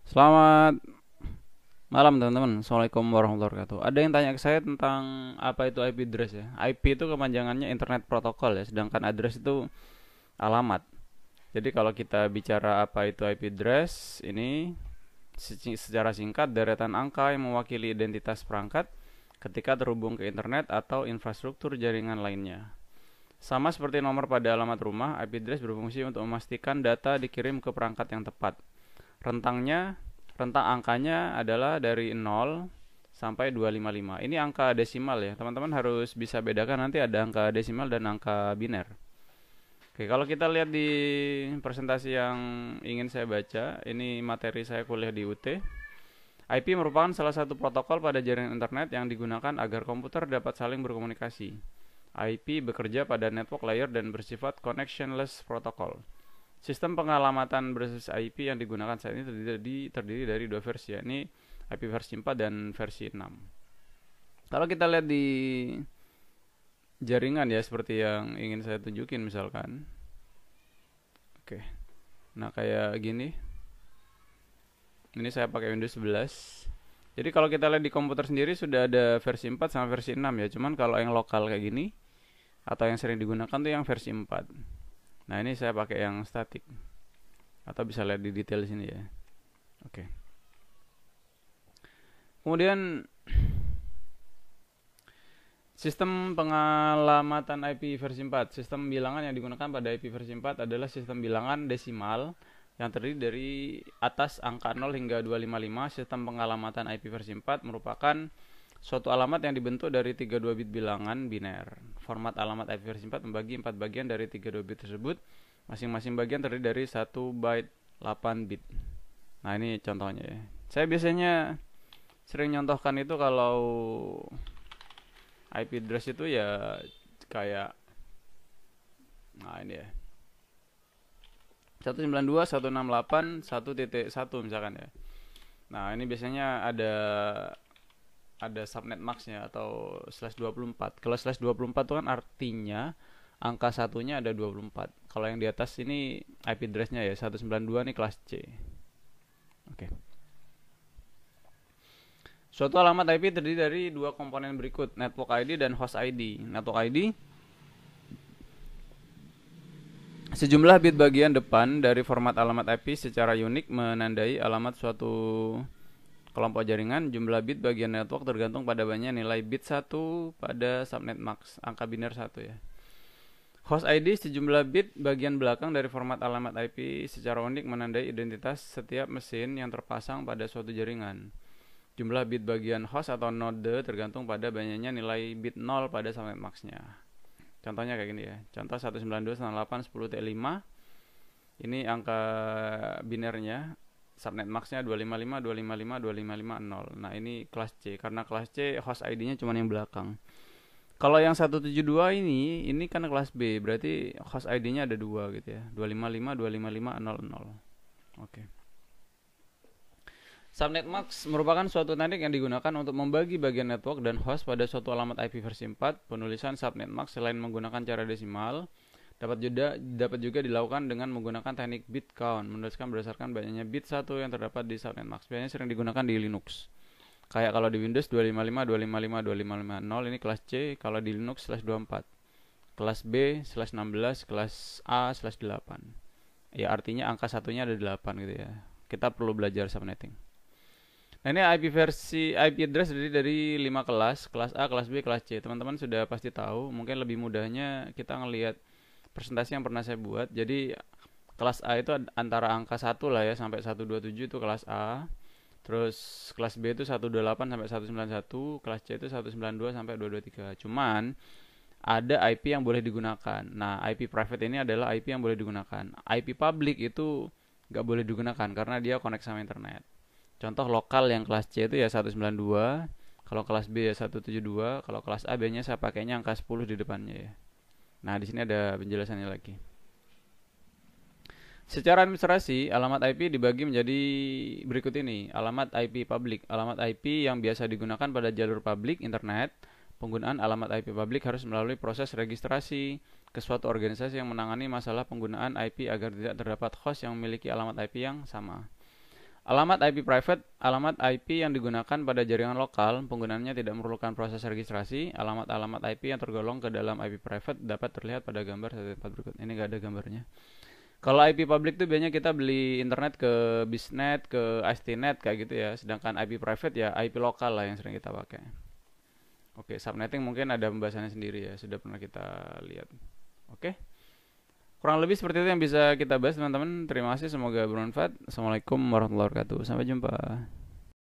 Selamat malam teman-teman. Assalamualaikum warahmatullahi wabarakatuh. Ada yang tanya ke saya tentang apa itu IP address ya. IP itu kepanjangannya Internet Protocol ya, sedangkan address itu alamat. Jadi kalau kita bicara apa itu IP address, ini secara singkat deretan angka yang mewakili identitas perangkat ketika terhubung ke internet atau infrastruktur jaringan lainnya. Sama seperti nomor pada alamat rumah, IP address berfungsi untuk memastikan data dikirim ke perangkat yang tepat. Rentangnya Rentang angkanya adalah dari 0 sampai 255. Ini angka desimal ya. Teman-teman harus bisa bedakan, nanti ada angka desimal dan angka biner. Oke, kalau kita lihat di presentasi yang ingin saya baca, ini materi saya kuliah di UT. IP merupakan salah satu protokol pada jaringan internet yang digunakan agar komputer dapat saling berkomunikasi. IP bekerja pada network layer dan bersifat connectionless protocol. Sistem pengalamatan berbasis IP yang digunakan saat ini terdiri dari dua versi, yakni IP versi 4 dan versi 6. Kalau kita lihat di jaringan ya, seperti yang ingin saya tunjukin misalkan. Oke. Nah, kayak gini. Ini saya pakai Windows 11. Jadi kalau kita lihat di komputer sendiri sudah ada versi 4 sama versi 6 ya. Cuman kalau yang lokal kayak gini atau yang sering digunakan tuh yang versi 4. Nah, ini saya pakai yang statik. Atau bisa lihat di detail sini ya. Oke. Kemudian sistem pengalamatan IP versi 4. Sistem bilangan yang digunakan pada IP versi 4 adalah sistem bilangan desimal yang terdiri dari atas angka 0 hingga 255. Sistem pengalamatan IP versi 4 merupakan suatu alamat yang dibentuk dari 32 bit bilangan biner. Format alamat IP versi 4 membagi 4 bagian dari 32 bit tersebut. Masing-masing bagian terdiri dari 1 byte 8 bit. Nah, ini contohnya ya. Saya biasanya sering nyontohkan itu kalau IP address itu ya kayak, nah ini ya, 192.168.1.1 misalkan ya. Nah, ini biasanya ada subnet maxnya atau /24. Kalau /24 itu kan artinya angka satunya ada 24. Kalau yang di atas ini IP addressnya ya 192, nih kelas C. Oke. Suatu alamat IP terdiri dari dua komponen berikut, network ID dan host ID. Network ID sejumlah bit bagian depan dari format alamat IP secara unik menandai alamat suatu kelompok jaringan. Jumlah bit bagian network tergantung pada banyaknya nilai bit 1 pada subnet max, angka biner 1 ya. Host ID sejumlah bit bagian belakang dari format alamat IP secara unik menandai identitas setiap mesin yang terpasang pada suatu jaringan. Jumlah bit bagian host atau node tergantung pada banyaknya nilai bit 0 pada subnet maxnya. Contohnya kayak gini ya. Contoh 192.168.10.T5. Ini angka binernya. Subnet maxnya 255.255.255.0. Nah, ini kelas C. Karena kelas C host ID-nya cuma yang belakang. Kalau yang 172 ini kan kelas B. Berarti host ID-nya ada 2 gitu ya. 255.255.00. Oke. Subnet max merupakan suatu teknik yang digunakan untuk membagi bagian network dan host pada suatu alamat IP versi 4. Penulisan subnet max selain menggunakan cara desimal, dapat juga dilakukan dengan menggunakan teknik bit count, menuliskan berdasarkan banyaknya bit 1 yang terdapat di subnet max. Biasanya sering digunakan di Linux. Kayak kalau di Windows 255.255.255.0 ini kelas C, kalau di Linux /24. Kelas B /16, kelas A /8. Ya, artinya angka satunya ada 8 gitu ya. Kita perlu belajar subnetting. Nah, ini IP address dari 5 kelas A, kelas B, kelas C. Teman-teman sudah pasti tahu, mungkin lebih mudahnya kita ngelihat presentasi yang pernah saya buat. Jadi kelas A itu antara angka 1 lah ya sampai 127 itu kelas A. Terus kelas B itu 128 sampai 191, kelas C itu 192 sampai 223. Cuman ada IP yang boleh digunakan. Nah, IP private ini adalah IP yang boleh digunakan. IP public itu nggak boleh digunakan karena dia connect sama internet. Contoh lokal yang kelas C itu ya 192, kalau kelas B ya 172, kalau kelas A biasanya saya pakainya angka 10 di depannya ya. Nah, di sini ada penjelasannya lagi. Secara administrasi, alamat IP dibagi menjadi berikut ini. Alamat IP public, alamat IP yang biasa digunakan pada jalur publik internet. Penggunaan alamat IP public harus melalui proses registrasi ke suatu organisasi yang menangani masalah penggunaan IP agar tidak terdapat host yang memiliki alamat IP yang sama. Alamat IP private, alamat IP yang digunakan pada jaringan lokal, penggunaannya tidak memerlukan proses registrasi. Alamat-alamat IP yang tergolong ke dalam IP private dapat terlihat pada gambar 1.4 berikut. Ini nggak ada gambarnya. Kalau IP public tuh biasanya kita beli internet ke Bisnet, ke ISTnet kayak gitu ya. Sedangkan IP private ya IP lokal lah yang sering kita pakai. Oke, subnetting mungkin ada pembahasannya sendiri ya, sudah pernah kita lihat. Oke. Kurang lebih seperti itu yang bisa kita bahas teman-teman. Terima kasih, semoga bermanfaat. Assalamualaikum warahmatullahi wabarakatuh. Sampai jumpa.